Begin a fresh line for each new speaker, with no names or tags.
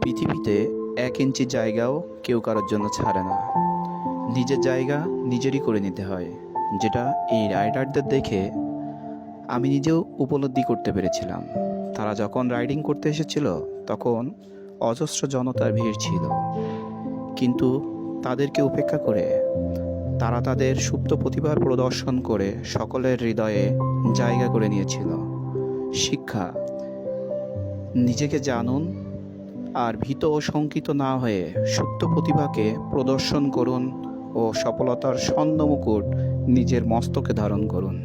পৃথিবীতে 1 ইঞ্চি জায়গাও কেউ কারোর জন্য ছাড়ে না। নিজের জায়গা নিজেরই করে নিতে হয়, যেটা এই রাইডারদের দেখে আমি নিজেও উপলব্ধি করতে পেরেছিলাম। তারা যখন রাইডিং করতে এসেছিল তখন অজস্র জনতার ভিড় ছিল, কিন্তু তাদেরকে উপেক্ষা করে তারা তাদের সুপ্ত প্রতিভার প্রদর্শন করে সকলের হৃদয়ে জায়গা করে নিয়েছিল। শিক্ষা: নিজেকে জানুন আর ভীত ও শঙ্কিত না হয়ে সুপ্ত প্রতিভাকে প্রদর্শন করুন ও সফলতার স্বর্ণমুকুট নিজের মস্তকে ধারণ করুন।